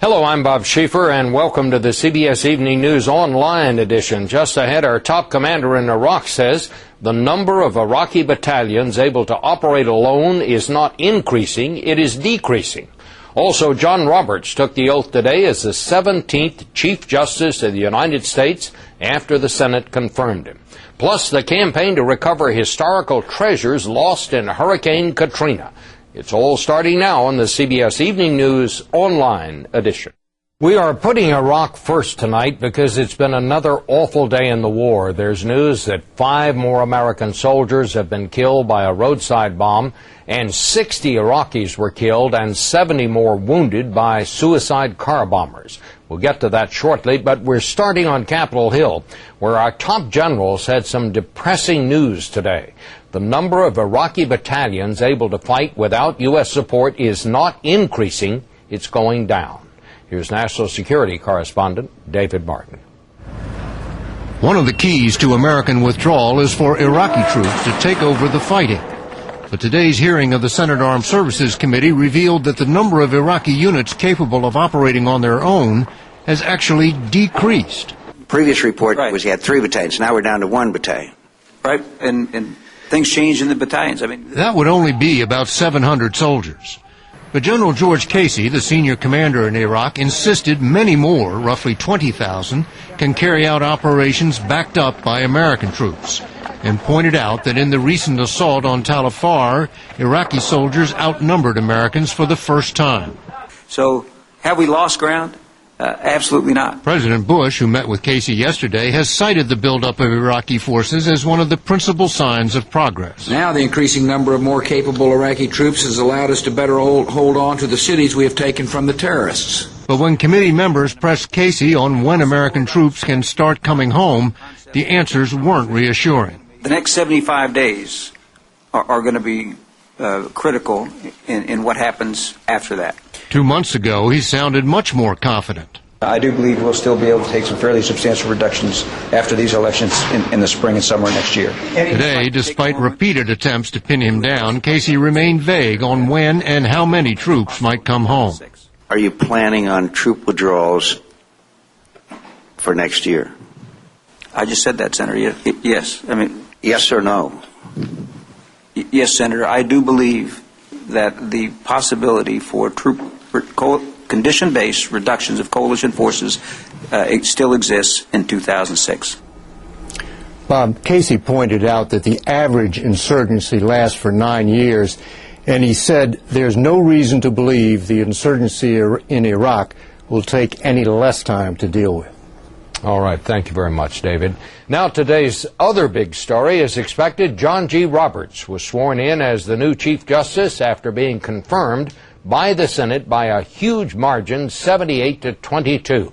Hello, I'm Bob Schieffer, and welcome to the CBS Evening News Online edition. Just ahead, our top commander in Iraq says the number of Iraqi battalions able to operate alone is not increasing, it is decreasing. Also, John Roberts took the oath today as the 17th Chief Justice of the United States after the Senate confirmed him. Plus, the campaign to recover historical treasures lost in Hurricane Katrina. It's all starting now on the CBS Evening News Online edition. We are putting Iraq first tonight because it's been another awful day in the war. There's news that 5 more American soldiers have been killed by a roadside bomb, and 60 Iraqis were killed and 70 more wounded by suicide car bombers. We'll get to that shortly, but we're starting on Capitol Hill, where our top generals had some depressing news today. The number of Iraqi battalions able to fight without U.S. support is not increasing, it's going down. Here's National Security Correspondent David Martin. One of the keys to American withdrawal is for Iraqi troops to take over the fighting. But today's hearing of the Senate Armed Services Committee revealed that the number of Iraqi units capable of operating on their own has actually decreased. Previous report was you had 3 battalions. Now we're down to 1 battalion. Right, and things change in the battalions. That would only be about 700 soldiers. But General George Casey, the senior commander in Iraq, insisted many more, roughly 20,000, can carry out operations backed up by American troops, and pointed out that in the recent assault on Tal Afar, Iraqi soldiers outnumbered Americans for the first time. So, have we lost ground? Absolutely not. President Bush, who met with Casey yesterday, has cited the buildup of Iraqi forces as one of the principal signs of progress. Now the increasing number of more capable Iraqi troops has allowed us to better hold on to the cities we have taken from the terrorists. But when committee members pressed Casey on when American troops can start coming home, the answers weren't reassuring. The next 75 days are going to be critical in what happens after that. 2 months ago, he sounded much more confident. I do believe we'll still be able to take some fairly substantial reductions after these elections in the spring and summer next year. Today, despite repeated attempts to pin him down, Casey remained vague on when and how many troops might come home. Are you planning on troop withdrawals for next year? I just said that, Senator. Yes. Yes or no? Yes, Senator. I do believe that the possibility for condition-based reductions of coalition forces it still exists in 2006. Bob, Casey pointed out that the average insurgency lasts for 9 years, and he said there's no reason to believe the insurgency in Iraq will take any less time to deal with. All right, thank you very much, David. Now, today's other big story is expected. John G. Roberts was sworn in as the new Chief Justice after being confirmed by the Senate by a huge margin, 78-22.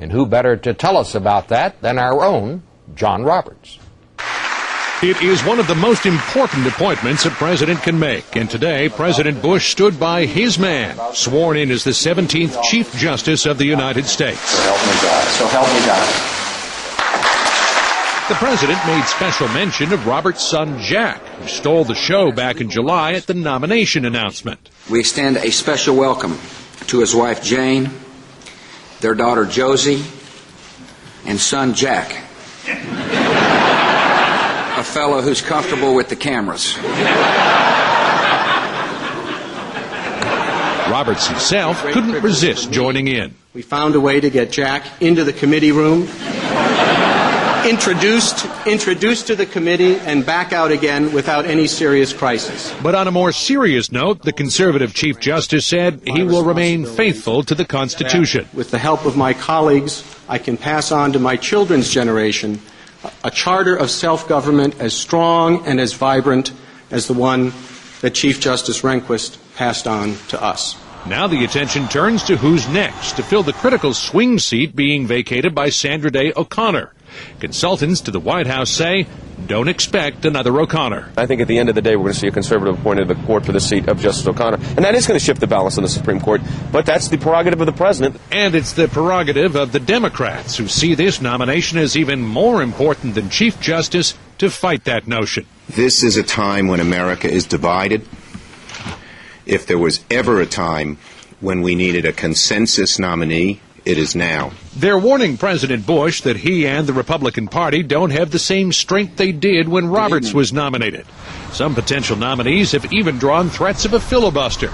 And who better to tell us about that than our own John Roberts? It is one of the most important appointments a president can make, and today President Bush stood by his man, sworn in as the 17th Chief Justice of the United States. So help me God. So help me God. The president made special mention of Roberts' son Jack, who stole the show back in July at the nomination announcement. We extend a special welcome to his wife Jane, their daughter Josie, and son Jack. A fellow who's comfortable with the cameras. Roberts himself couldn't resist joining in. We found a way to get Jack into the committee room, introduced to the committee, and back out again without any serious crisis. But on a more serious note, the conservative Chief Justice said he will remain faithful to the Constitution. With the help of my colleagues, I can pass on to my children's generation a charter of self-government as strong and as vibrant as the one that Chief Justice Rehnquist passed on to us. Now the attention turns to who's next to fill the critical swing seat being vacated by Sandra Day O'Connor. Consultants to the White House say, don't expect another O'Connor. I think at the end of the day, we're going to see a conservative appointed to the court for the seat of Justice O'Connor. And that is going to shift the balance in the Supreme Court. But that's the prerogative of the president. And it's the prerogative of the Democrats, who see this nomination as even more important than Chief Justice, to fight that notion. This is a time when America is divided. If there was ever a time when we needed a consensus nominee, it is now. They're warning President Bush that he and the Republican Party don't have the same strength they did when Roberts was nominated. Some potential nominees have even drawn threats of a filibuster.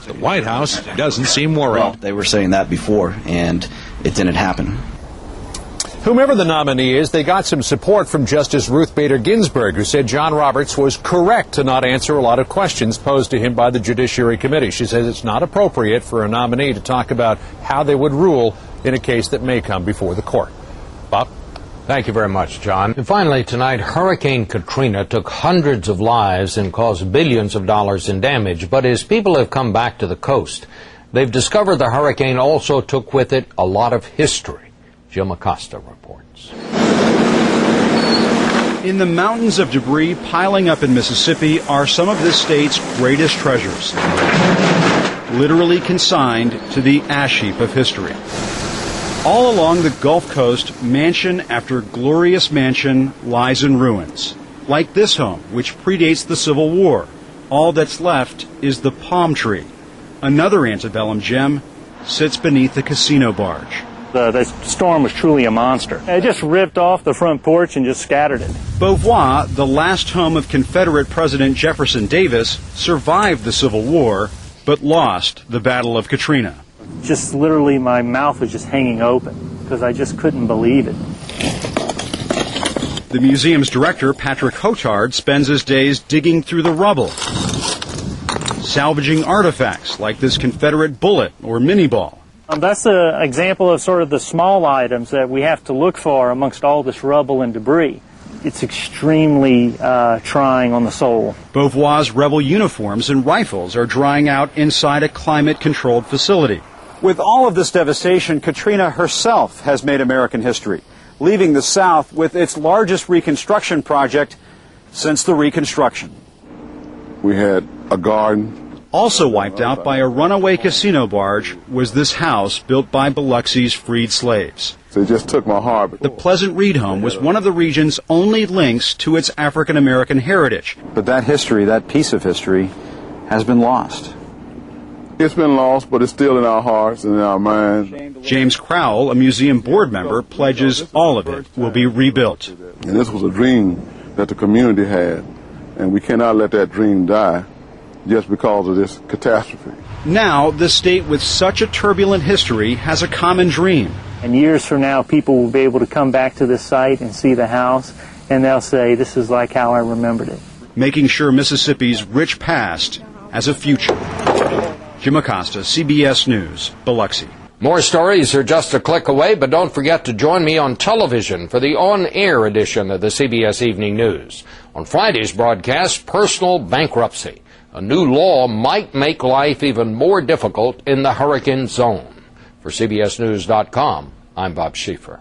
The White House doesn't seem worried. Well, they were saying that before, and it didn't happen. Whomever the nominee is, they got some support from Justice Ruth Bader Ginsburg, who said John Roberts was correct to not answer a lot of questions posed to him by the Judiciary Committee. She says it's not appropriate for a nominee to talk about how they would rule in a case that may come before the court. Bob? Thank you very much, John. And finally tonight, Hurricane Katrina took hundreds of lives and caused billions of dollars in damage. But as people have come back to the coast, they've discovered the hurricane also took with it a lot of history. Jim Acosta reports. In the mountains of debris piling up in Mississippi are some of this state's greatest treasures, literally consigned to the ash heap of history. All along the Gulf Coast, mansion after glorious mansion lies in ruins. Like this home, which predates the Civil War. All that's left is the palm tree. Another antebellum gem sits beneath the casino barge. The storm was truly a monster. It just ripped off the front porch and just scattered it. Beauvoir, the last home of Confederate President Jefferson Davis, survived the Civil War, but lost the Battle of Katrina. Just literally my mouth was just hanging open because I just couldn't believe it. The museum's director, Patrick Hotard, spends his days digging through the rubble, salvaging artifacts like this Confederate bullet or mini ball. That's an example of sort of the small items that we have to look for amongst all this rubble and debris. It's extremely trying on the soul. Beauvoir's rebel uniforms and rifles are drying out inside a climate-controlled facility. With all of this devastation, Katrina herself has made American history, leaving the South with its largest reconstruction project since the Reconstruction. We had a garden. Also wiped out by a runaway casino barge was this house built by Biloxi's freed slaves. They just took my heart. The Pleasant Reed home was one of the region's only links to its African-American heritage. But that history, that piece of history, has been lost. It's been lost, but it's still in our hearts and in our minds. James Crowell, a museum board member, pledges all of it will be rebuilt. And this was a dream that the community had, and we cannot let that dream die just because of this catastrophe. Now, the state with such a turbulent history has a common dream. And years from now, people will be able to come back to this site and see the house, and they'll say, this is like how I remembered it. Making sure Mississippi's rich past has a future. Jim Acosta, CBS News, Biloxi. More stories are just a click away, but don't forget to join me on television for the on-air edition of the CBS Evening News. On Friday's broadcast, personal bankruptcy. A new law might make life even more difficult in the hurricane zone. For CBSNews.com, I'm Bob Schieffer.